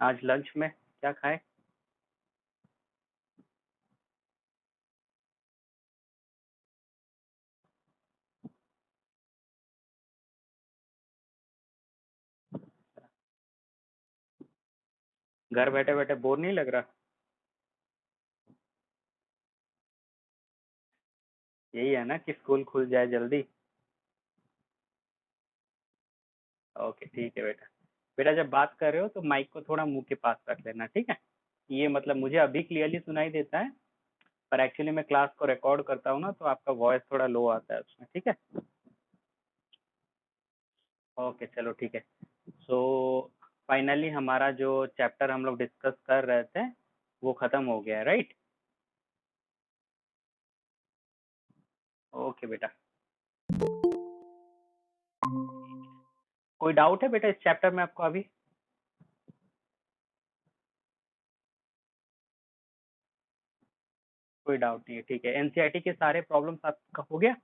आज लंच में क्या खाए? घर बैठे बैठे बोर नहीं लग रहा? यही है ना कि स्कूल खुल जाए जल्दी। ओके ठीक है बेटा। बेटा जब बात कर रहे हो तो माइक को थोड़ा मुंह के पास रख लेना, ठीक है? ये मतलब मुझे अभी क्लियरली सुनाई देता है, पर एक्चुअली मैं क्लास को रिकॉर्ड करता हूँ ना, तो आपका वॉइस थोड़ा लो आता है उसमें, ठीक है? ओके चलो ठीक है। सो फाइनली हमारा जो चैप्टर हम लोग डिस्कस कर रहे थे वो खत्म हो गया है, राइट? ओके बेटा। कोई डाउट है बेटा इस चैप्टर में आपको अभी? कोई डाउट नहीं है, ठीक है। एनसीईआरटी के सारे प्रॉब्लम्स आपका हो गया?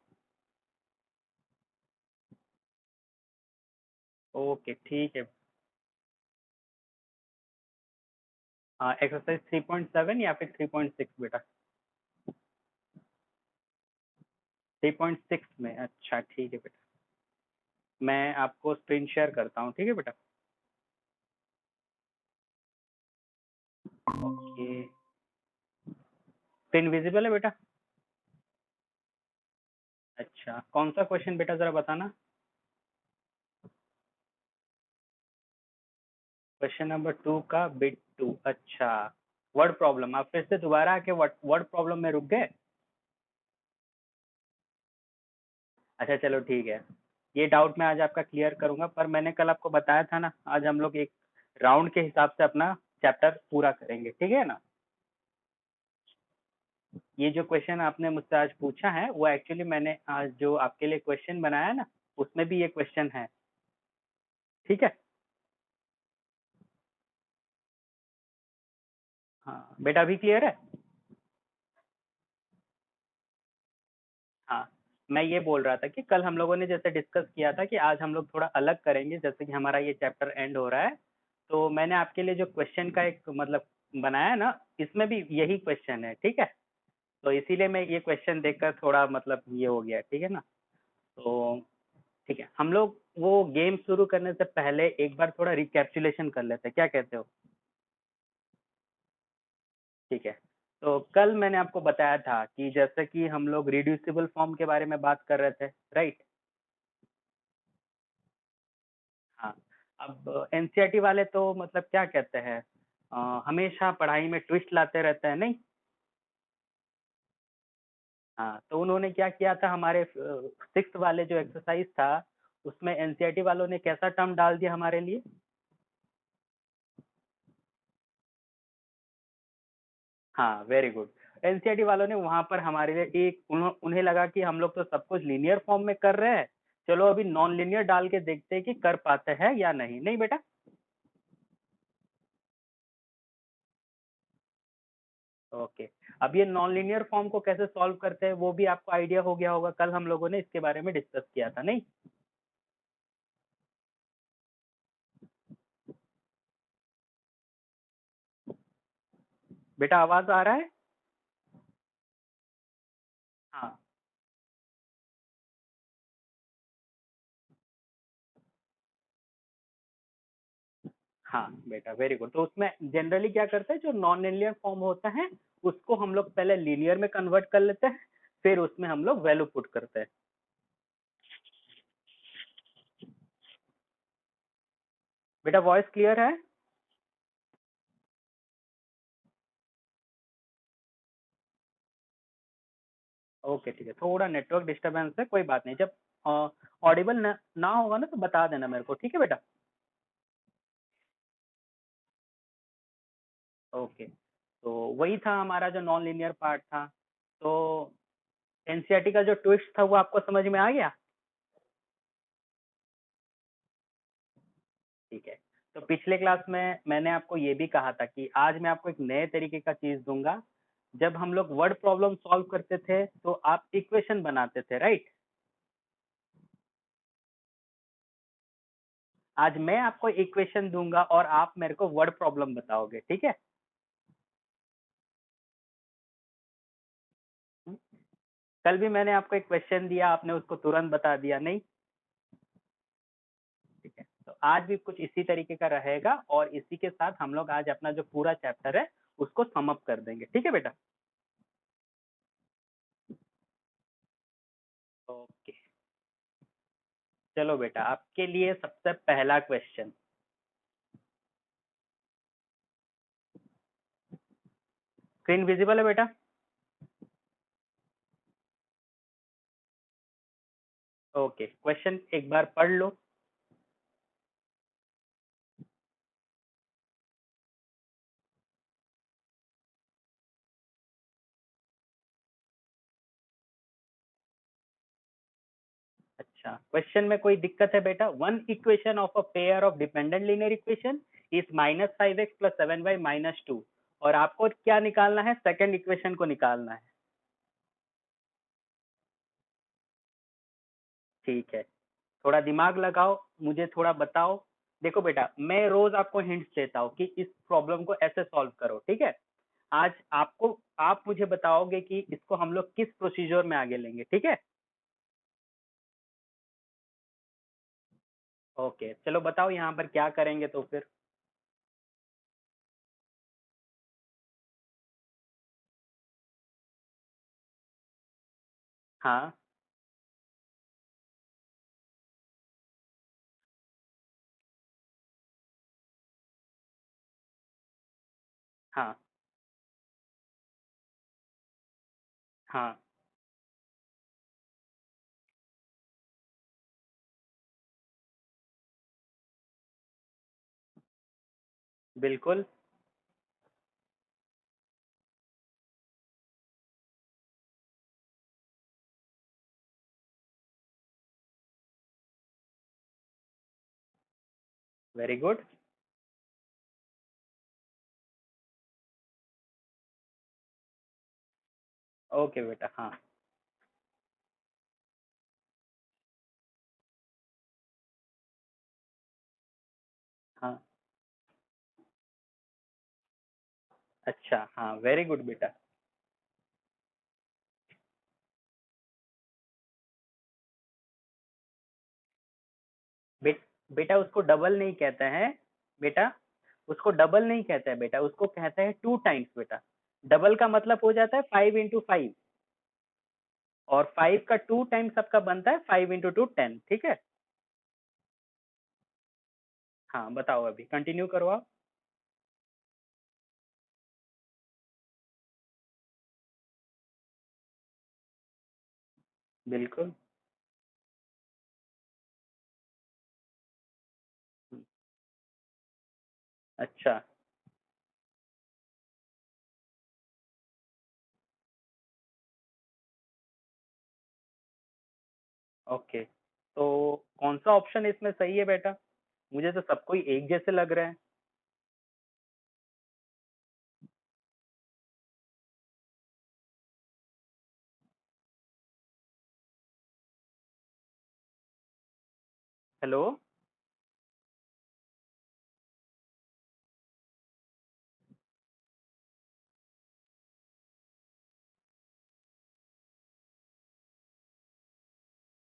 ओके ठीक है। एक्सरसाइज 3.7 या फिर 3.6 बेटा? 3.6 में, अच्छा ठीक है बेटा। मैं आपको स्क्रीन शेयर करता हूँ, ठीक है बेटा? ओके। स्क्रीन विजिबल है बेटा? अच्छा, कौन सा क्वेश्चन बेटा जरा बताना। क्वेश्चन नंबर 2 का बिट 2, अच्छा। वर्ड प्रॉब्लम, आप फिर से दोबारा आके वर्ड प्रॉब्लम में रुक गए? अच्छा चलो ठीक है। ये डाउट मैं आज आपका क्लियर करूंगा, पर मैंने कल आपको बताया था ना, आज हम लोग एक राउंड के हिसाब से अपना चैप्टर पूरा करेंगे, ठीक है ना? ये जो क्वेश्चन आपने मुझसे आज पूछा है वो एक्चुअली मैंने आज जो आपके लिए क्वेश्चन बनाया ना, उसमें भी ये क्वेश्चन है, ठीक है? हाँ बेटा, अभी क्लियर है? हाँ, मैं ये बोल रहा था कि कल हम लोगों ने जैसे डिस्कस किया था कि आज हम लोग थोड़ा अलग करेंगे, जैसे कि हमारा ये चैप्टर एंड हो रहा है, तो मैंने आपके लिए जो क्वेश्चन का एक मतलब बनाया है ना, इसमें भी यही क्वेश्चन है, ठीक है? तो इसीलिए मैं ये क्वेश्चन देखकर थोड़ा मतलब ये हो गया, ठीक है ना? तो ठीक है, हम लोग वो गेम शुरू करने से पहले एक बार थोड़ा रिकैप्चुलेशन कर लेते हैं, क्या कहते हो? ठीक है। तो कल मैंने आपको बताया था कि जैसे कि हम लोग रिड्यूसिबल फॉर्म के बारे में बात कर रहे थे, राइट? हाँ। अब एनसीईआरटी वाले तो मतलब क्या कहते हैं, हमेशा पढ़ाई में ट्विस्ट लाते रहते हैं, नहीं? हाँ, तो उन्होंने क्या किया था, हमारे 6th वाले जो एक्सरसाइज था उसमें एनसीईआरटी वालों ने कैसा टर्म डाल दिया हमारे लिए? हाँ वेरी गुड। एनसीईआरटी वालों ने वहां पर हमारे लिए एक उन्हें लगा कि हम लोग तो सब कुछ लीनियर फॉर्म में कर रहे हैं, चलो अभी नॉन लीनियर डाल के देखते हैं कि कर पाते हैं या नहीं, नहीं बेटा? ओके। अब ये नॉन लीनियर फॉर्म को कैसे सॉल्व करते हैं वो भी आपको आइडिया हो गया होगा, कल हम लोगों ने इसके बारे में डिस्कस किया था, नहीं? बेटा आवाज आ रहा है? हाँ। हाँ बेटा वेरी गुड। तो उसमें जनरली क्या करते हैं, जो नॉन लीनियर फॉर्म होता है उसको हम लोग पहले लीनियर में कन्वर्ट कर लेते हैं, फिर उसमें हम लोग वैल्यू पुट करते हैं। बेटा वॉइस क्लियर है? ओके ठीक है, थोड़ा नेटवर्क डिस्टरबेंस है, कोई बात नहीं। जब ऑडिबल ना होगा ना तो बता देना मेरे को, ठीक है बेटा? ओके। तो वही था हमारा जो नॉन लीनियर पार्ट था। तो एनसीईआरटी का जो ट्विस्ट था वो आपको समझ में आ गया? ठीक है। तो पिछले क्लास में मैंने आपको ये भी कहा था कि आज मैं आपको एक नए तरीके का चीज दूंगा। जब हम लोग वर्ड प्रॉब्लम सॉल्व करते थे तो आप इक्वेशन बनाते थे, राइट? आज मैं आपको इक्वेशन दूंगा और आप मेरे को वर्ड प्रॉब्लम बताओगे, ठीक है? कल भी मैंने आपको एक क्वेश्चन दिया, आपने उसको तुरंत बता दिया नहीं। ठीक है, तो आज भी कुछ इसी तरीके का रहेगा और इसी के साथ हम लोग आज अपना जो पूरा चैप्टर है उसको सम अप कर देंगे, ठीक है बेटा? ओके, चलो बेटा, आपके लिए सबसे पहला क्वेश्चन। स्क्रीन विजिबल है बेटा? ओके, क्वेश्चन एक बार पढ़ लो। अच्छा, क्वेश्चन में कोई दिक्कत है बेटा? One equation of a pair of dependent linear equation is -5x + 7y - 2, और आपको क्या निकालना है? सेकंड इक्वेशन को निकालना है। ठीक है, थोड़ा दिमाग लगाओ, मुझे थोड़ा बताओ। देखो बेटा, मैं रोज आपको हिंट्स देता हूँ कि इस प्रॉब्लम को ऐसे सॉल्व करो, ठीक है? आज आपको, आप मुझे बताओगे कि इसको हम लोग किस प्रोसीजर में आगे लेंगे, ठीक है? ओके, चलो बताओ यहाँ पर क्या करेंगे तो फिर। हाँ, हाँ, हाँ, बिल्कुल। Very good. ओके बेटा, हाँ, हाँ, अच्छा, हाँ, वेरी गुड बेटा। बे, बेटा उसको डबल नहीं कहते हैं बेटा, उसको डबल नहीं कहते हैं बेटा, उसको कहते हैं 2 टाइम्स बेटा। डबल का मतलब हो जाता है 5 × 5, और 5 का 2 टाइम्स आपका बनता है 5 × 2 10, ठीक है? हाँ, बताओ, अभी कंटिन्यू करो आप। बिल्कुल। अच्छा, ओके, तो कौन सा ऑप्शन इसमें सही है बेटा? मुझे तो सबको ही एक जैसे लग रहे हैं। हेलो?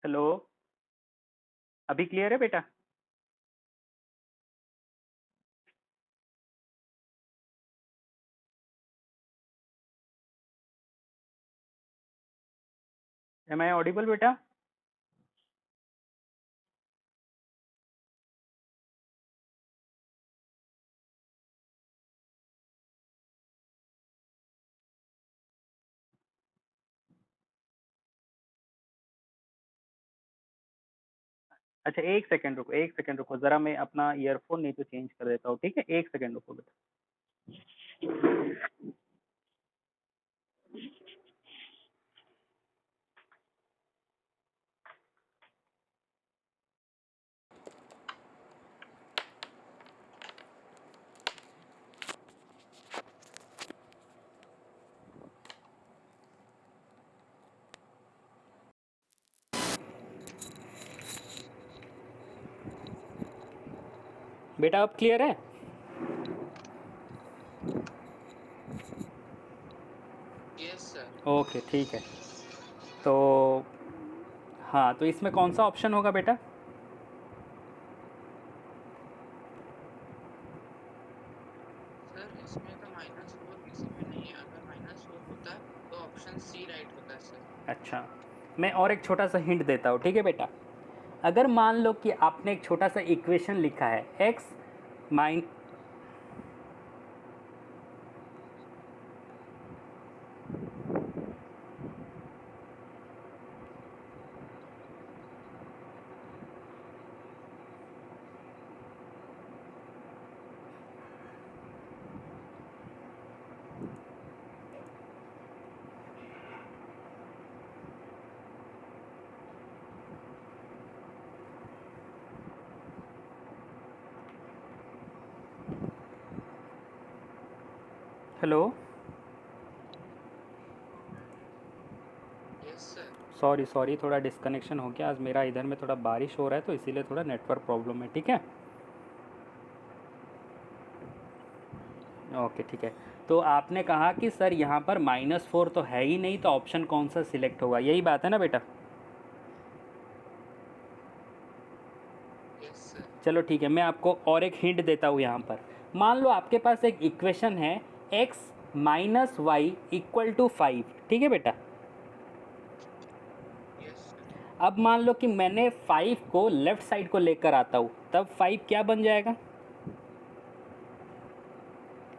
हेलो? अभी क्लियर है बेटा? एम आई ऑडिबल बेटा? अच्छा, एक सेकंड रुको, एक सेकंड रुको, जरा मैं अपना ईयरफोन नहीं तो चेंज कर देता हूँ, ठीक है? एक सेकंड रुको बेटा। बेटा अब क्लियर है? Yes sir. ओके ठीक है। तो हाँ, तो इसमें कौन सा ऑप्शन होगा बेटा? सर इसमें तो -4 किसी में नहीं है, अगर -4 होता तो ऑप्शन सी राइट होता सर। अच्छा, मैं और एक छोटा सा हिंट देता हूँ, ठीक है बेटा? अगर मान लो कि आपने एक छोटा सा इक्वेशन लिखा है x mine hello, yes sir. Sorry थोड़ा डिस्कनेक्शन हो गया। आज मेरा इधर में थोड़ा बारिश हो रहा है तो इसीलिए थोड़ा नेटवर्क प्रॉब्लम है, ठीक है? ओके ठीक है। तो आपने कहा कि सर यहाँ पर -4 तो है ही नहीं, तो ऑप्शन कौन सा सिलेक्ट होगा, यही बात है ना बेटा? Yes sir. चलो ठीक है, मैं आपको और एक हिंट देता हूँ यहाँ पर। मान लो आपके पास एक इक्वेशन है x minus Y equal to 5, ठीक है बेटा? Yes sir. अब मान लो कि मैंने 5 को लेफ्ट साइड को लेकर आता हूँ, तब 5 क्या बन जाएगा?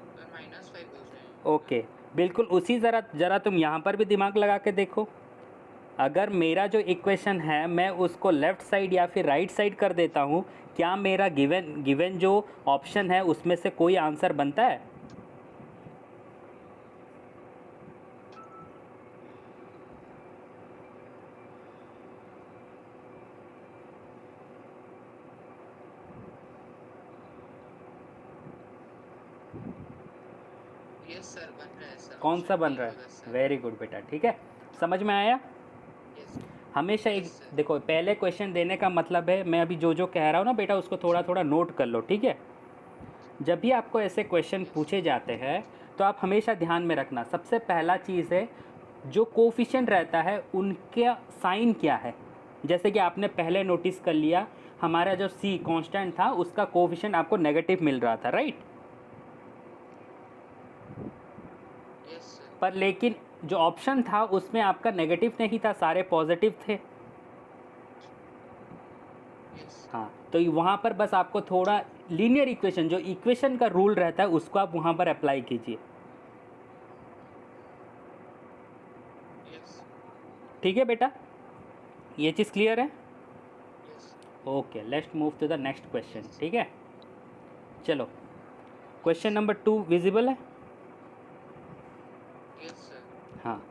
सर -5 हो जाएगा। ओके, बिल्कुल उसी ज़रा ज़रा तुम यहाँ पर भी दिमाग लगा के देखो। अगर मेरा जो इक्वेशन है मैं उसको लेफ़्ट साइड या फिर राइट साइड कर देता हूँ, क्या मेरा गिवन गिवन जो ऑप्शन है उसमें से कोई आंसर बनता है? यस सर, बन रहा है सर, कौन सा ऑप्शन बन डी रहा होगा है? सर। वेरी गुड बेटा, ठीक है, समझ में आया? यस। हमेशा एक यस सर। देखो, पहले क्वेश्चन देने का मतलब है, मैं अभी जो जो कह रहा हूँ ना बेटा उसको थोड़ा थोड़ा नोट कर लो, ठीक है? जब भी आपको ऐसे क्वेश्चन यस। पूछे जाते हैं तो आप हमेशा ध्यान में रखना, सबसे पहला चीज़ है जो कोफिशिएंट रहता है उनका साइन क्या है। जैसे कि आपने पहले नोटिस कर लिया, हमारा जो सी कांस्टेंट था उसका कोफिशिएंट आपको नेगेटिव मिल रहा था, राइट? Yes sir. पर लेकिन जो ऑप्शन था उसमें आपका नेगेटिव नहीं था, सारे पॉजिटिव थे। यस। हाँ, तो वहाँ पर बस आपको थोड़ा लीनियर इक्वेशन, जो इक्वेशन का रूल रहता है उसको आप वहाँ पर अप्लाई कीजिए, यस। ठीक है बेटा? ये चीज़ क्लियर है? Yes. Okay, let's move to the next question, yes. ठीक है? चलो, यस। क्वेश्चन नंबर 2 विजिबल है? Yes sir. हाँ,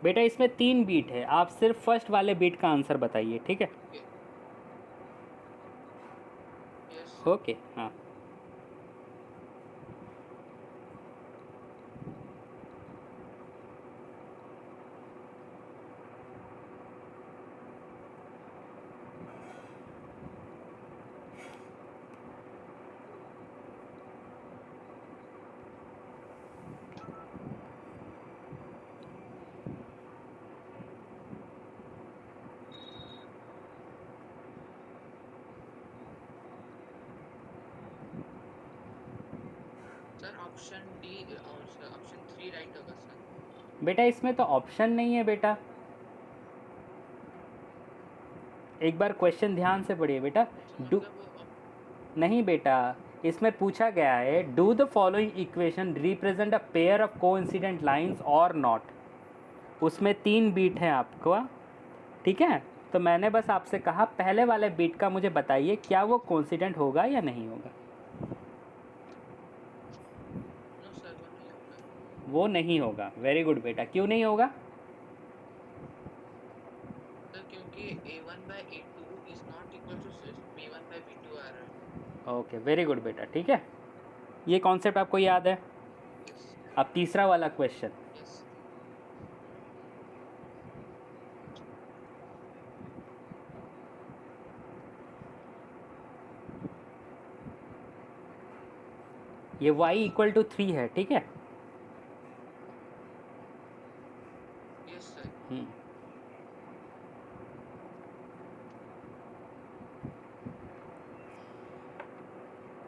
बेटा इसमें 3 बीट है, आप सिर्फ फर्स्ट वाले बीट का आंसर बताइए, ठीक है? Yes sir. ओके, हाँ। सर ऑप्शन डी और ऑप्शन 3 राइट होगा सर। बेटा इसमें तो ऑप्शन नहीं है बेटा, एक बार क्वेश्चन ध्यान से पढ़िए बेटा। तो डू मतलब वो नहीं बेटा, इसमें पूछा गया है do the following equation represent a pair of coincident lines और नॉट। उसमें 3 बीट हैं आपको, ठीक है? तो मैंने बस आपसे कहा पहले वाले बीट का मुझे बताइए क्या वो कोइंसिडेंट होगा या नहीं होगा। नो सर, वो नहीं होगा। वो नहीं होगा, वेरी गुड बेटा, क्यों नहीं होगा? सर क्योंकि ओके, वेरी गुड बेटा, ठीक है, ये कॉन्सेप्ट आपको याद है। यस अब तीसरा वाला क्वेश्चन, यस ये y इक्वल टू 3 है, ठीक है। Yes sir. हम्म,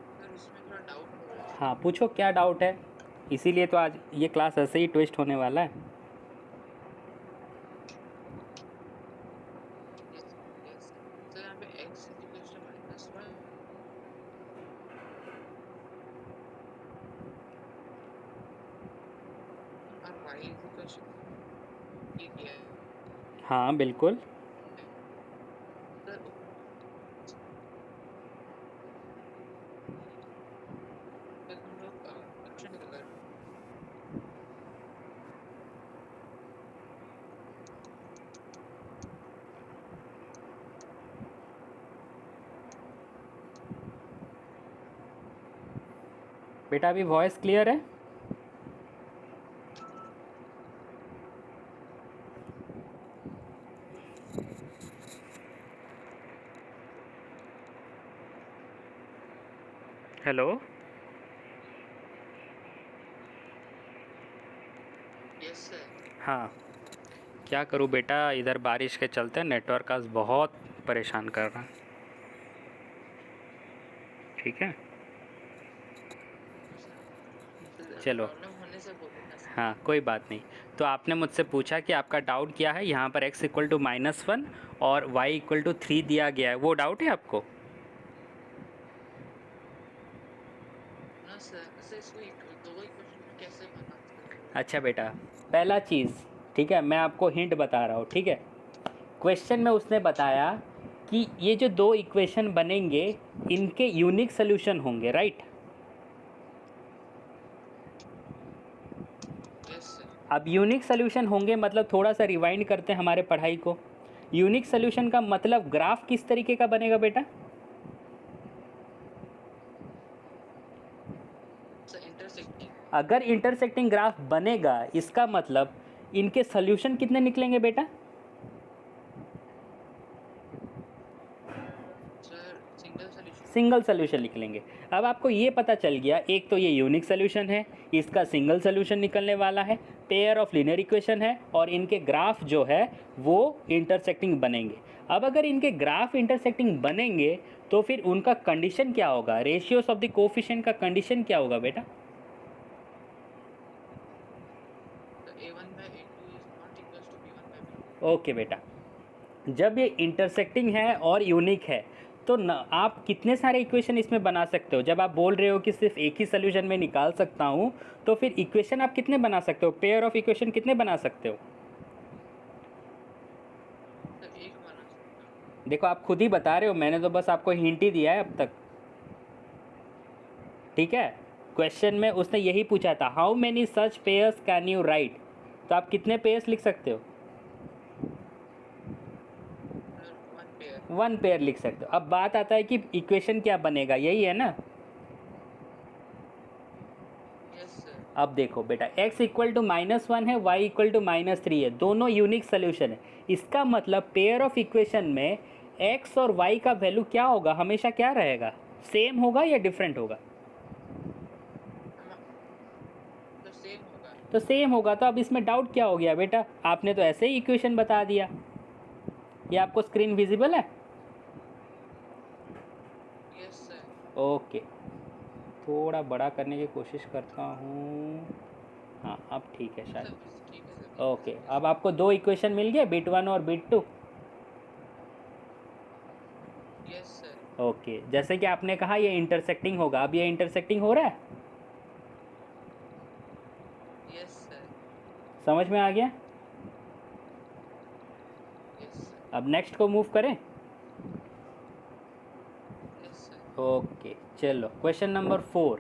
सर इसमें थोड़ा डाउट हो रहा है हाँ सर। पूछो क्या डाउट है, इसीलिए तो आज ये क्लास ऐसे ही ट्विस्ट होने वाला है। यस यस सर, यहाँ पे x इज इक्वल टू -1 और y इज इक्वल टू ये दिया है हाँ बिल्कुल। सर। फिर हम लोग क्वेश्चन अगर बेटा अभी वॉइस क्लियर है? हेलो। Yes sir. हाँ, क्या करूँ बेटा, इधर बारिश के चलते नेटवर्क आज बहुत परेशान कर रहा है, ठीक है। चलो, प्रॉब्लम होने से बोले ना सर। हाँ कोई बात नहीं। तो आपने मुझसे पूछा कि आपका डाउट क्या है, यहाँ पर x इक्वल टू -1 और y इक्वल टू 3 दिया गया है, वो डाउट है आपको? ना सर, सर इसको दो इक्वेशन में कैसे बना सर वो। अच्छा बेटा, पहला चीज़, ठीक है, मैं आपको हिंट बता रहा हूँ, ठीक है। क्वेश्चन में उसने बताया कि ये जो दो इक्वेशन बनेंगे इनके यूनिक सोल्यूशन होंगे, राइट। Yes sir. अब यूनिक सोल्यूशन होंगे मतलब थोड़ा सा रिवाइंड करते हैं हमारे पढ़ाई को। यूनिक सोल्यूशन का मतलब ग्राफ किस तरीके का बनेगा बेटा? Sir intersecting. अगर इंटरसेक्टिंग ग्राफ बनेगा इसका मतलब इनके सोल्यूशन कितने निकलेंगे बेटा? Sir single solution. Single solution निकलेंगे। अब आपको ये पता चल गया, एक तो ये यूनिक सोल्यूशन है, इसका सिंगल सोल्यूशन निकलने वाला है, पेयर ऑफ लीनियर इक्वेशन है, और इनके ग्राफ जो है वो इंटरसेक्टिंग बनेंगे। अब अगर इनके ग्राफ इंटरसेक्टिंग बनेंगे तो फिर उनका कंडीशन क्या होगा, रेशियोज ऑफ द कोफिशिएंट का कंडीशन क्या होगा बेटा? Sir a1/a2 is not equals to b1/b2। Okay बेटा, जब ये इंटरसेक्टिंग है और यूनिक है तो न आप कितने सारे इक्वेशन इसमें बना सकते हो? जब आप बोल रहे हो कि सिर्फ एक ही सोल्यूशन में निकाल सकता हूँ, तो फिर इक्वेशन आप कितने बना सकते हो, पेयर ऑफ इक्वेशन कितने बना सकते हो? सर एक बना सकता हूँ। देखो आप खुद ही बता रहे हो, मैंने तो बस आपको हिंट ही दिया है अब तक, ठीक है। क्वेश्चन में उसने यही पूछा था, how many such pairs can you right, तो आप कितने पेयर्स लिख सकते हो? Sir one pair. 1 पेयर लिख सकते हो। अब बात आता है कि इक्वेशन क्या बनेगा, यही है ना। Yes sir. अब देखो बेटा, x इक्वल टू -1 है, y इक्वल टू -3 है, दोनों यूनिक सोल्यूशन है। इसका मतलब पेयर ऑफ इक्वेशन में x और y का वैल्यू क्या होगा, हमेशा क्या रहेगा, सेम होगा या डिफरेंट होगा? हम तो सेम होगा। तो सेम होगा, तो अब इसमें डाउट क्या हो गया बेटा, आपने तो ऐसे ही इक्वेशन बता दिया। ये आपको स्क्रीन विजिबल है? Yes sir. ओके, थोड़ा बड़ा करने की कोशिश करता हूँ। हाँ अब ठीक है सर शायद। बस ठीक है सर, ठीक है ओके, सर, अब यस। आपको दो इक्वेशन मिल गए, बिट 1 और बिट 2। Yes sir. ओके, जैसे कि आपने कहा ये इंटरसेक्टिंग होगा, अब ये इंटरसेक्टिंग हो रहा है, यस सर। समझ में आ गया? Yes sir. अब नेक्स्ट को मूव करें। Yes sir. ओके चलो, क्वेश्चन नंबर 4।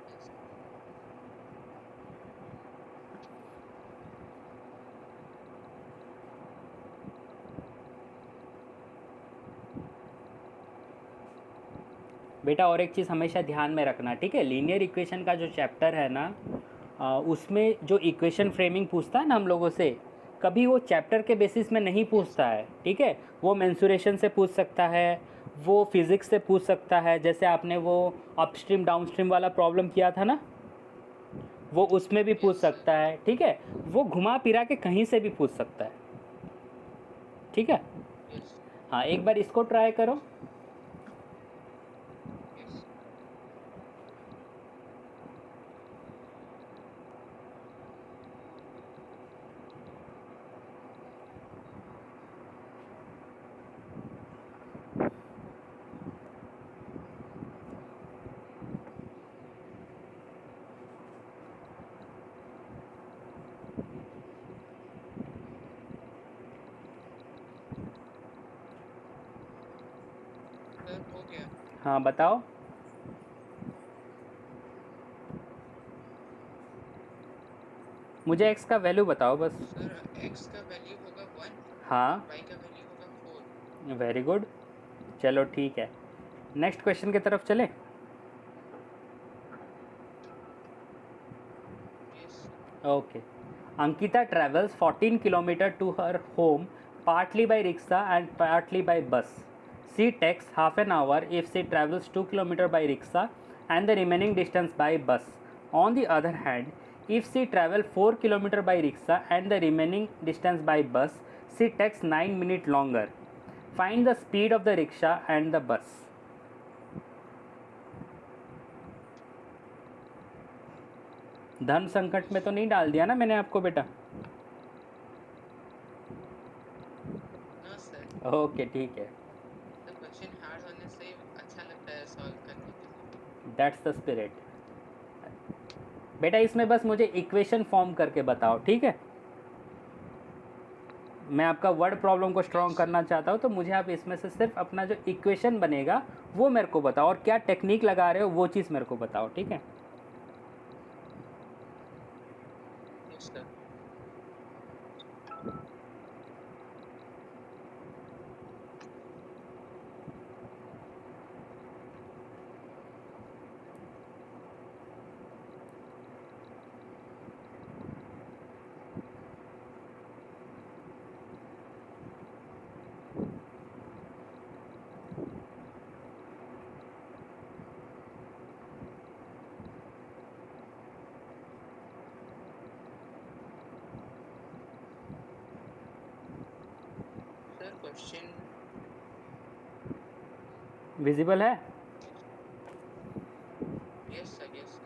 यस बेटा और एक चीज़ हमेशा ध्यान में रखना, ठीक है, लीनियर इक्वेशन का जो चैप्टर है ना, उसमें जो इक्वेशन फ्रेमिंग पूछता है ना हम लोगों से, कभी वो चैप्टर के बेसिस में नहीं पूछता है, ठीक है। वो मेंसुरेशन से पूछ सकता है, वो फिज़िक्स से पूछ सकता है, जैसे आपने वो अपस्ट्रीम डाउनस्ट्रीम वाला प्रॉब्लम किया था ना, वो उसमें भी पूछ यस सर। सकता है, ठीक है। वो घुमा फिरा के कहीं से भी पूछ सकता है, ठीक है। यस हाँ, एक बार इसको ट्राई करो। यस। सर हो गया। हाँ बताओ। मुझे एक्स का वैल्यू बताओ बस। सर एक्स का वैल्यू होगा 1 हाँ, और वाई का वैल्यू होगा 4। Very good. चलो ठीक है, नेक्स्ट क्वेश्चन की तरफ चले। Yes sir. Okay. Ankita travels 14 kilometers to her home partly by rickshaw and partly by bus. She takes half an hour if she travels 2 kilometers by rickshaw and the remaining distance by bus. On the other hand, if she travels 4 kilometers by rickshaw and the remaining distance by bus, she takes 9 minutes longer. Find the speed of the rickshaw and the bus. धन संकट में तो नहीं डाल दिया ना मैंने आपको बेटा? No sir. ओके ठीक है, तो क्वेश्चन हार्ड होने से ही अच्छा लगता है सॉल्व करने के लिए। That's the spirit. बेटा इसमें बस मुझे इक्वेशन फॉर्म करके बताओ, ठीक है। मैं आपका वर्ड प्रॉब्लम को स्ट्रॉन्ग यस सर। करना चाहता हूँ, तो मुझे आप इसमें से सिर्फ अपना जो इक्वेशन बनेगा वो मेरे को बताओ, और क्या टेक्निक लगा रहे हो वो चीज़ मेरे को बताओ, ठीक है। Yes sir. Sir question visible है? Yes sir. Yes sir.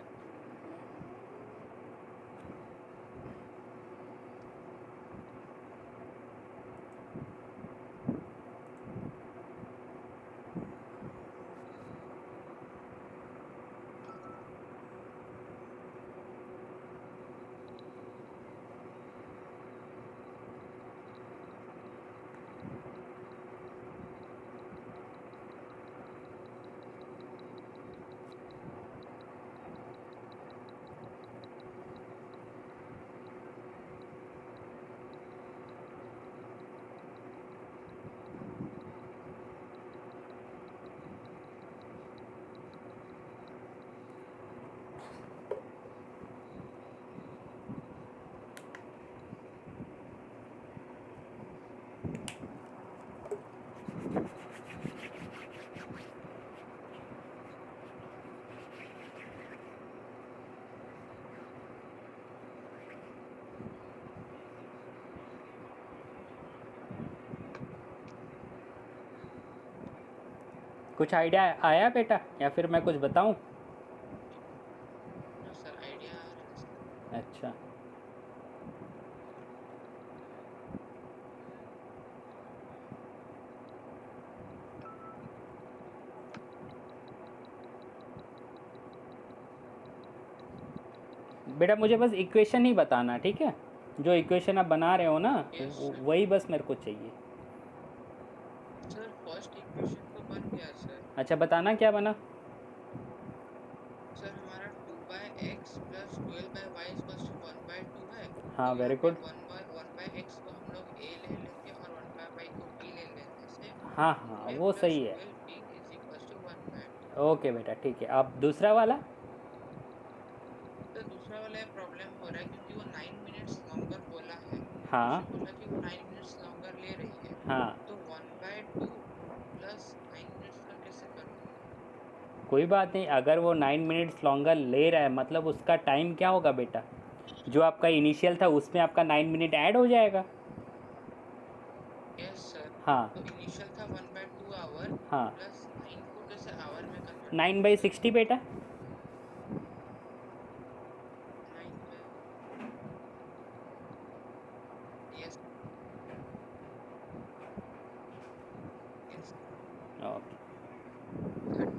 कुछ आइडिया आया बेटा, या फिर मैं कुछ बताऊं? नो सर, आइडिया आ रहा है सर। अच्छा, बेटा मुझे बस इक्वेशन ही बताना, ठीक है। जो इक्वेशन आप बना रहे हो ना, यस सर। वही बस मेरे को चाहिए। सर फर्स्ट इक्वेशन तो बन गया सर। अच्छा, बताना क्या बना। सर हमारा 2/x plus 12/y equals to 1/2 है। हाँ तो यहाँ वेरी पे गुड। 1/x को हम लोग a ले लेंगे और 1/y को b ले लेने से हाँ टू हाँ ए वो प्लस सही है। 12b is equals to 1/2। Okay बेटा ठीक है, अब दूसरा वाला। तो दूसरा वाला प्रॉब्लम हो रहा है क्योंकि वो 9 मिनट्स लॉन्गर बोला है। हाँ मुझे बोला कि वो 9 मिनट्स लॉन्गर ले रही है। हाँ, तो 1/2 प्लस 9 मिनट्स का कैसे करूँ? कोई बात नहीं, अगर वो 9 मिनट्स लॉन्गर ले रहा है मतलब उसका टाइम क्या होगा बेटा, जो आपका इनिशियल था उसमें आपका 9 मिनट ऐड हो जाएगा। Yes sir. हाँ तो इनिशियल था 1/2 आवर, हाँ, प्लस 9 को कैसे आवर में कन्वर्ट नाइन करूँ बाई सर? सिक्सटी बेटा। 9 by, yes yes. Okay, 30।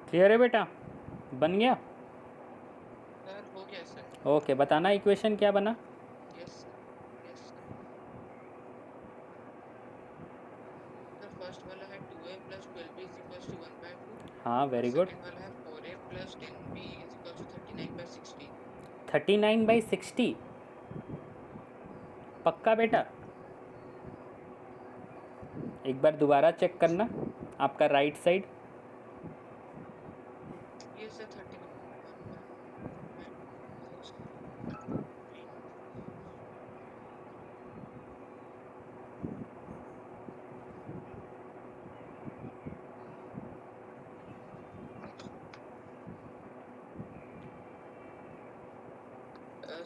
Clear है बेटा, बन गया। सर हो गया सर। ओके, बताना इक्वेशन क्या बना। Yes sir, yes sir. Sir first वाला है 2a plus 12b is equals to 1/2। हाँ और वेरी गुड। सेकंड वाला है 4a plus 10b is equals to 39/60। 39/60, पक्का बेटा? एक बार दोबारा चेक करना आपका राइट साइड। ये सर 31/60।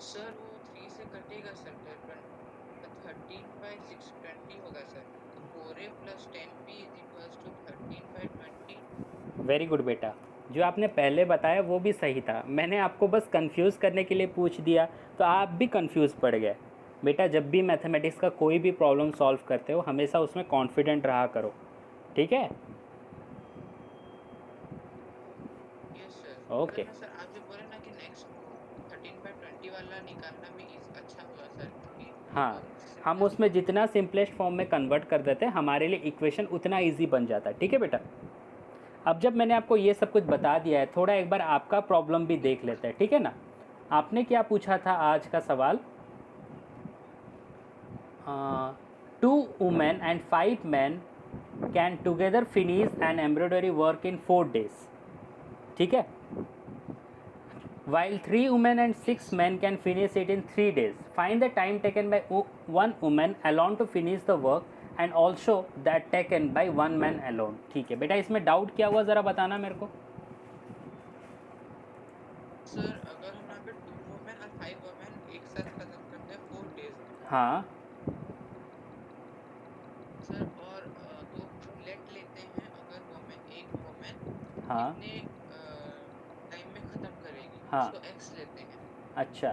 सर वो 3 से कटेगा सर, 13/620 होगा सर। तो 4a plus 10b is equals to 13/20। Very good बेटा, जो आपने पहले बताया वो भी सही था, मैंने आपको बस कंफ्यूज करने के लिए पूछ दिया तो आप भी कंफ्यूज पड़ गए। बेटा जब भी मैथमेटिक्स का कोई भी प्रॉब्लम सॉल्व करते हो हमेशा उसमें कॉन्फिडेंट रहा करो, ठीक है? Yes sir. Sir okay. ना सर, आप जो बोले ना कि नेक्स्ट 13/20 वाला निकालना भी अच्छा हुआ सर, क्योंकि हाँ, हम सिंपल उसमें जितना सिंपलेस्ट फॉर्म में कन्वर्ट कर देते हैं हमारे लिए इक्वेशन उतना ईजी बन जाता है, ठीक है बेटा? अब जब मैंने आपको ये सब कुछ बता दिया है, थोड़ा एक बार आपका प्रॉब्लम भी देख लेते हैं, ठीक है ना? आपने क्या पूछा था आज का सवाल? 2 women and 5 men can together finish an embroidery work in 4 days, ठीक है? While 3 women and six yes men can finish it in 3 days. Find the time taken by one woman alone to finish the work and also that taken by one man alone. ठीक है बेटा, इसमें doubt क्या हुआ ज़रा बताना मेरे को। सर, अगर हम यहाँ पे 2 वुमेन और 5 वुमेन एक साथ खत्म करते हैं 4 डेज में हाँ सर, और तो लेट लेते हैं अगर एक वुमेन हाँ कितने टाइम में खत्म करेगी हाँ, उसको एक्स लेते हैं। अच्छा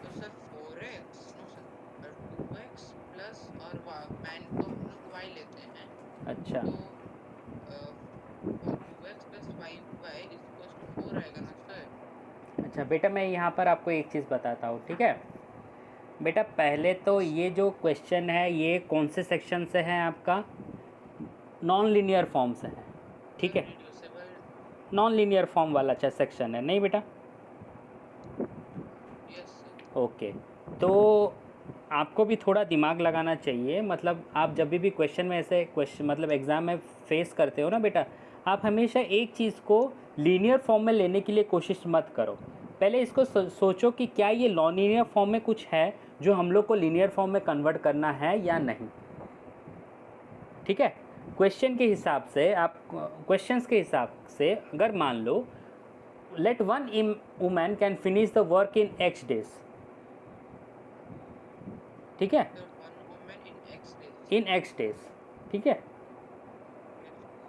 तो sir 4x, no sir 2x plus और मैन को हम लोग y लेते हैं। अच्छा तो 2x plus 5y is equals to 4 आएगा ना सर? अच्छा बेटा, मैं यहाँ पर आपको एक चीज़ बताता हूँ, ठीक है? बेटा पहले तो यस ये जो क्वेश्चन है ये कौन से सेक्शन से है आपका? नॉन लीनियर फॉर्म से है, ठीक सर, है? रिड्यूसिबल। नॉन लीनियर फॉर्म वाला अच्छा सेक्शन है, नहीं बेटा? Yes sir. ओके, तो आपको भी थोड़ा दिमाग लगाना चाहिए, मतलब आप जब भी क्वेश्चन में ऐसे क्वेश्चन मतलब एग्ज़ाम में फेस करते हो ना बेटा, आप हमेशा एक चीज़ को लीनियर फॉर्म में लेने के लिए कोशिश मत करो। पहले इसको सोचो कि क्या ये नॉन लीनियर फॉर्म में कुछ है जो हम लोग को लीनियर फॉर्म में कन्वर्ट करना है या नहीं, ठीक है? क्वेश्चन के हिसाब से आप क्वेश्चंस के हिसाब से अगर मान लो let one woman can finish the work in X days, ठीक है? Sir 1 women in x days. In X days, ठीक है? यस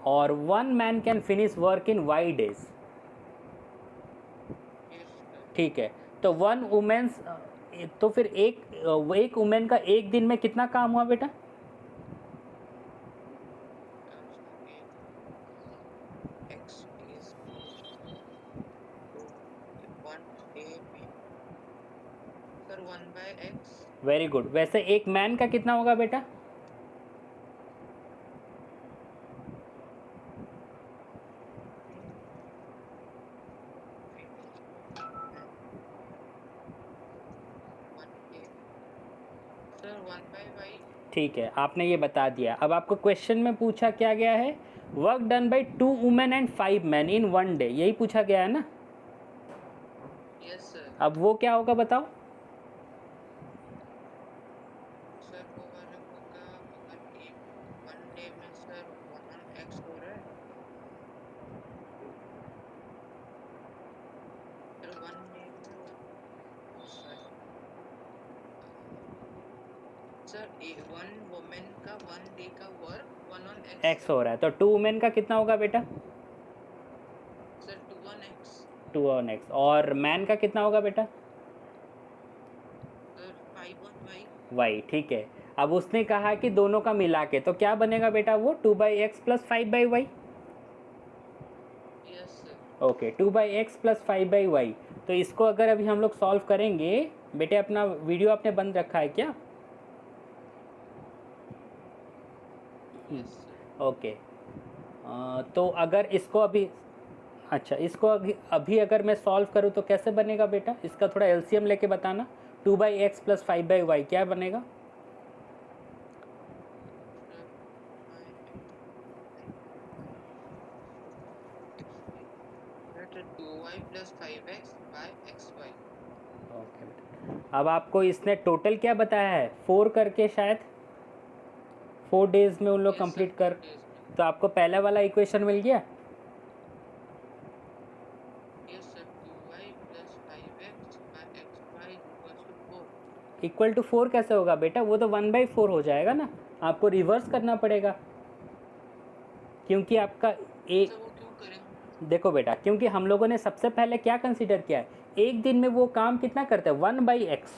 और one man can finish work in Y days, yes sir. ठीक है? तो वन वुमेन्स, तो फिर एक वुमेन का एक दिन में कितना काम हुआ बेटा? सर x डेज तो 1 डे में सर 1/x। वेरी गुड, वैसे एक मैन का कितना होगा बेटा? 1/y। ठीक है, आपने ये बता दिया। अब आपको क्वेश्चन में पूछा क्या गया है, work done by 2 women and 5 man in 1 day, यही पूछा गया है ना। Yes sir. अब वो क्या होगा बताओ। सर वो वाला होगा अगर एक 1 डे में सर 1 on x हो रहा है, सर 1 डे में सॉरी सर 1 वुमेन का 1 डे का वर्क 1 on x एक्स हो रहा है, तो 2 वुमेन का कितना होगा बेटा, sir 2 on x 2 on x, और मैन का कितना होगा बेटा, सर 5 on y। वाई। ठीक है, अब उसने कहा कि दोनों का मिला के, तो क्या बनेगा बेटा वो 2/x plus 5/y। Yes sir. Okay, 2/x plus 5/y। तो इसको अगर अभी हम लोग सॉल्व करेंगे, बेटे अपना वीडियो आपने बंद रखा है क्या। Yes sir. ओके, तो अगर इसको अभी, अच्छा इसको अभी अगर मैं सॉल्व करूँ तो कैसे बनेगा बेटा, इसका थोड़ा एलसीएम लेके बताना। 2/x प्लस 5/y क्या बनेगा, sir 2y plus 5x by xy। Okay बेटा। अब आपको इसने टोटल क्या बताया है, 4 करके शायद 4 डेज में उन लोग यस सर कंप्लीट 4 कर, डेज में। तो आपको पहला वाला इक्वेशन मिल गया। Yes sir 2y plus 5x by xy equals to 4। Equal to 4 कैसे होगा बेटा, वो तो 1/4 हो जाएगा ना, आपको रिवर्स करना पड़ेगा, क्योंकि आपका एक, सर वो क्यों करें हम लोग। देखो बेटा, क्योंकि हम लोगों ने सबसे पहले क्या कंसीडर किया है, एक दिन में वो काम कितना करते हैं, 1/x।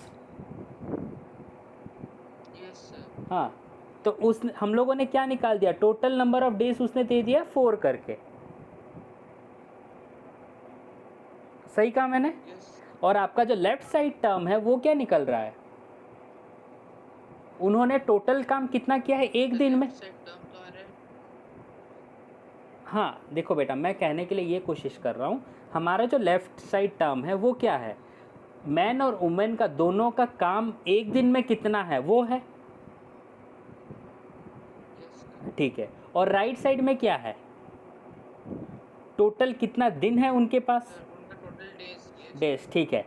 Yes sir. हाँ, तो उस हम लोगों ने क्या निकाल दिया, टोटल नंबर ऑफ डेज उसने दे दिया 4 करके, सही कहा मैंने। यस और आपका जो लेफ्ट साइड टर्म है वो क्या निकल रहा है, उन्होंने टोटल काम कितना किया है एक सर दिन में। लेफ्ट साइड टर्म तो आ रहा है। हाँ देखो बेटा, मैं कहने के लिए ये कोशिश कर रहा हूँ, हमारा जो लेफ्ट साइड टर्म है वो क्या है, मैन और वुमेन का दोनों का काम एक दिन में कितना है वो है। Yes sir. ठीक है, और राइट साइड में क्या है, टोटल कितना दिन है उनके पास, सर उनका total days. Yes sir. Days. ठीक है,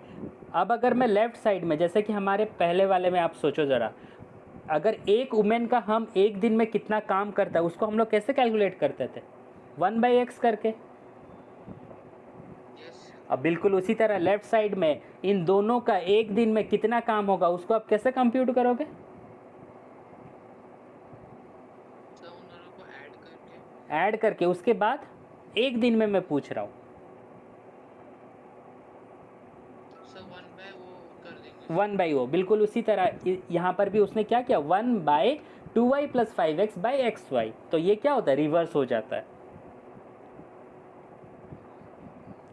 अब अगर मैं लेफ्ट साइड में, जैसे कि हमारे पहले वाले में आप सोचो ज़रा, अगर एक वुमेन का हम एक दिन में कितना काम करता है उसको हम लोग कैसे कैलकुलेट करते थे, 1/x करके। Yes sir. अब बिल्कुल उसी तरह लेफ्ट साइड में इन दोनों का एक दिन में कितना काम होगा उसको आप कैसे कंप्यूट करोगे, सर उन दोनों को ऐड करके। ऐड करके, उसके बाद एक दिन में मैं पूछ रहा हूँ, सर 1 बाय वो कर देंगे सर। 1/o, बिल्कुल उसी तरह यहाँ पर भी उसने क्या किया, 1/2y plus 5x by xy, तो ये क्या होता है, रिवर्स हो जाता है।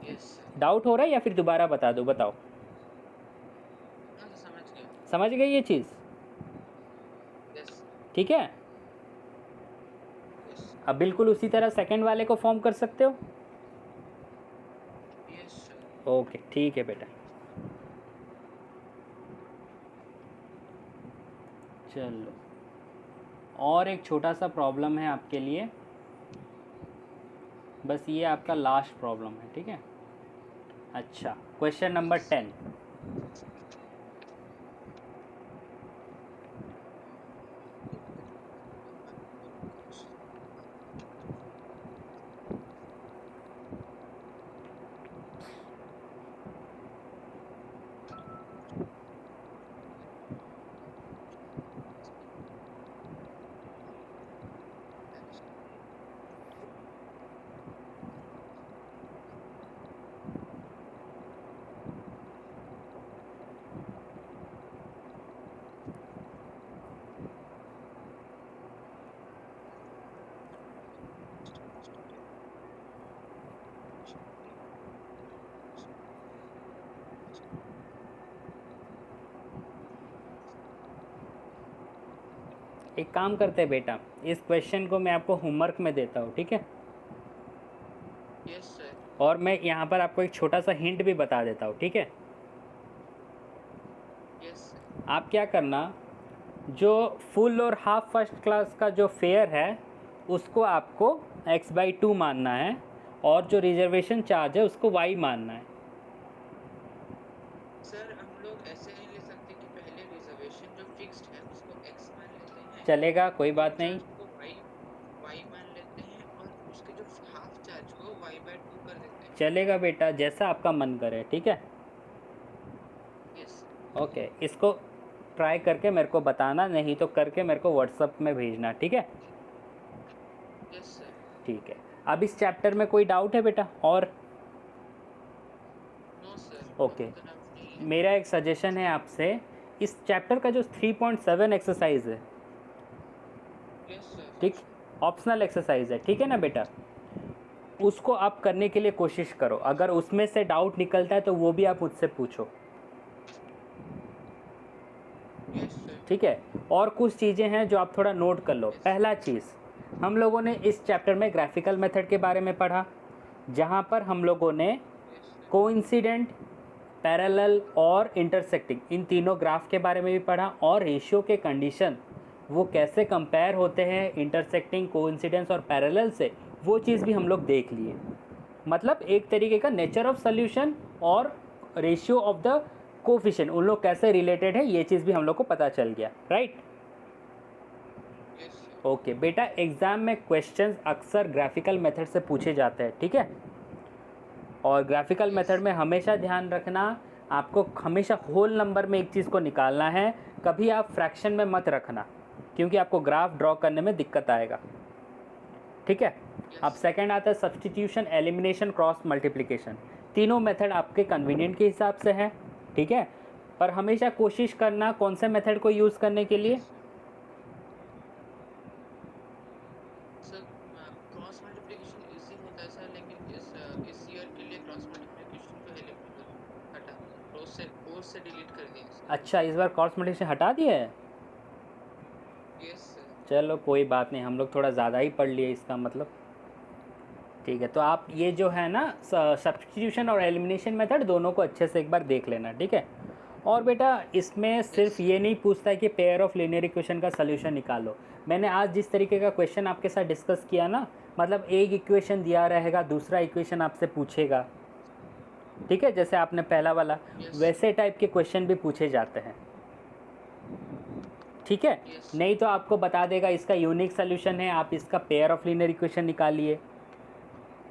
Yes sir. डाउट हो रहा है या फिर दोबारा बता दो, बताओ। हाँ सर समझ गया। समझ गए ये चीज़, यस सर। ठीक है। यस अब बिल्कुल उसी तरह सेकंड वाले को फॉर्म कर सकते हो। Yes sir. ओके ठीक है बेटा, चलो और एक छोटा सा प्रॉब्लम है आपके लिए, बस ये आपका लास्ट प्रॉब्लम है, ठीक है। अच्छा, क्वेश्चन नंबर 10। एक काम करते हैं बेटा, इस क्वेश्चन को मैं आपको होमवर्क में देता हूँ, ठीक है। Yes sir. और मैं यहाँ पर आपको एक छोटा सा हिंट भी बता देता हूँ, ठीक है। Yes sir. आप क्या करना, जो फुल और हाफ फर्स्ट क्लास का जो फेयर है उसको आपको x/2 मानना है, और जो रिजर्वेशन चार्ज है उसको y मानना है। सर हम लोग ऐसे नहीं ले सकते कि पहले रिजर्वेशन जो फिक्स्ड है उसको x मान लेते हैं, चलेगा, कोई फुल बात नहीं। चार्ज को y मान लेते हैं और उसके जो हाफ चार्ज को y/2 कर देते हैं। चलेगा बेटा, जैसा आपका मन करे, ठीक है। यस ओके, इसको ट्राई करके मेरे को बताना, नहीं तो करके मेरे को व्हाट्सअप में भेजना, ठीक है। Yes sir. ठीक है, अब इस चैप्टर में कोई डाउट है बेटा और? नो सर, ओके, अभी तो डाउट नहीं है। मेरा एक सजेशन है आपसे, इस चैप्टर का जो 3.7 एक्सरसाइज है, यस सर। ठीक, ऑप्शनल एक्सरसाइज है, ठीक है ना बेटा, उसको आप करने के लिए कोशिश करो। अगर उसमें से डाउट निकलता है तो वो भी आप मुझसे पूछो, यस सर। ठीक है। और कुछ चीज़ें हैं जो आप थोड़ा नोट कर लो। Yes. पहला चीज़, हम लोगों ने इस चैप्टर में ग्राफिकल मेथड के बारे में पढ़ा, जहाँ पर हम लोगों ने यस सर। कोइंसिडेंट, पैरेलल और इंटरसेक्टिंग, इन तीनों ग्राफ के बारे में भी पढ़ा, और रेशियो के कंडीशन वो कैसे कंपेयर होते हैं इंटरसेक्टिंग, कोइंसिडेंस और पैरेलल से, वो चीज़ भी हम लोग देख लिए। मतलब एक तरीके का नेचर ऑफ सॉल्यूशन और रेशियो ऑफ द कोफिशिएंट, उन लोग कैसे रिलेटेड है, ये चीज़ भी हम लोग को पता चल गया, राइट। Yes sir. ओके बेटा, एग्ज़ाम में क्वेश्चंस अक्सर ग्राफिकल मेथड से पूछे जाते हैं, ठीक है। और ग्राफिकल Yes. मेथड में हमेशा ध्यान रखना, आपको हमेशा होल नंबर में एक चीज़ को निकालना है, कभी आप फ्रैक्शन में मत रखना, क्योंकि आपको ग्राफ ड्रॉ करने में दिक्कत आएगा, ठीक है। Yes. अब सेकंड आता है सब्स्टिट्यूशन, एलिमिनेशन, क्रॉस मल्टीप्लिकेशन। तीनों मेथड आपके कन्वीनियंट के हिसाब से है, ठीक है। पर हमेशा कोशिश करना कौन से मेथड को यूज़ करने के लिए। Yes, sir cross multiplication easy होता है सर, लेकिन इस ईयर के लिए क्रॉस मल्टीप्लिकेशन को हटा कोर्स से डिलीट कर दिया सर। अच्छा, इस बार क्रॉस मल्टीप्लिकेशन हटा दिया है। Yes sir. चलो कोई बात नहीं, हम लोग थोड़ा ज़्यादा ही पढ़ लिए इसका मतलब, ठीक है। तो आप ये जो है ना सब्स्टिट्यूशन और एलिमिनेशन मेथड दोनों को अच्छे से एक बार देख लेना, ठीक है। और बेटा इसमें सिर्फ ये नहीं पूछता है कि पेयर ऑफ लीनियर इक्वेशन का सलूशन निकालो। मैंने आज जिस तरीके का क्वेश्चन आपके साथ डिस्कस किया ना, मतलब एक इक्वेशन दिया रहेगा, दूसरा इक्वेशन आपसे पूछेगा, ठीक है, जैसे आपने पहला वाला, Yes. वैसे टाइप के क्वेश्चन भी पूछे जाते हैं, ठीक है। Yes. नहीं तो आपको बता देगा इसका यूनिक सलूशन है, आप इसका पेयर ऑफ लीनियर इक्वेशन निकालिए,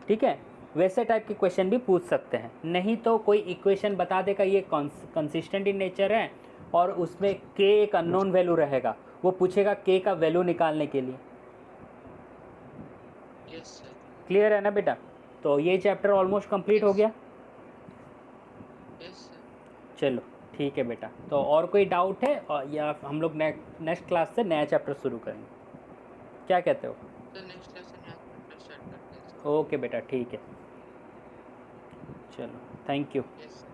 ठीक है। वैसे टाइप के क्वेश्चन भी पूछ सकते हैं। नहीं तो कोई इक्वेशन बता देगा ये कंसिस्टेंट इन नेचर है, और उसमें k एक अननोन वैल्यू रहेगा, वो पूछेगा k का वैल्यू निकालने के लिए। Yes sir. क्लियर है ना बेटा। तो ये चैप्टर ऑलमोस्ट कंप्लीट हो Yes. गया। Yes sir. चलो ठीक है बेटा, तो और कोई डाउट है या हम लोग नेक्स्ट क्लास से नया चैप्टर शुरू करेंगे, क्या कहते हो? सर नेक्स्ट क्लास से नया चैप्टर स्टार्ट करते हैं सर। ओके बेटा, ठीक है, चलो, थैंक यू। यस।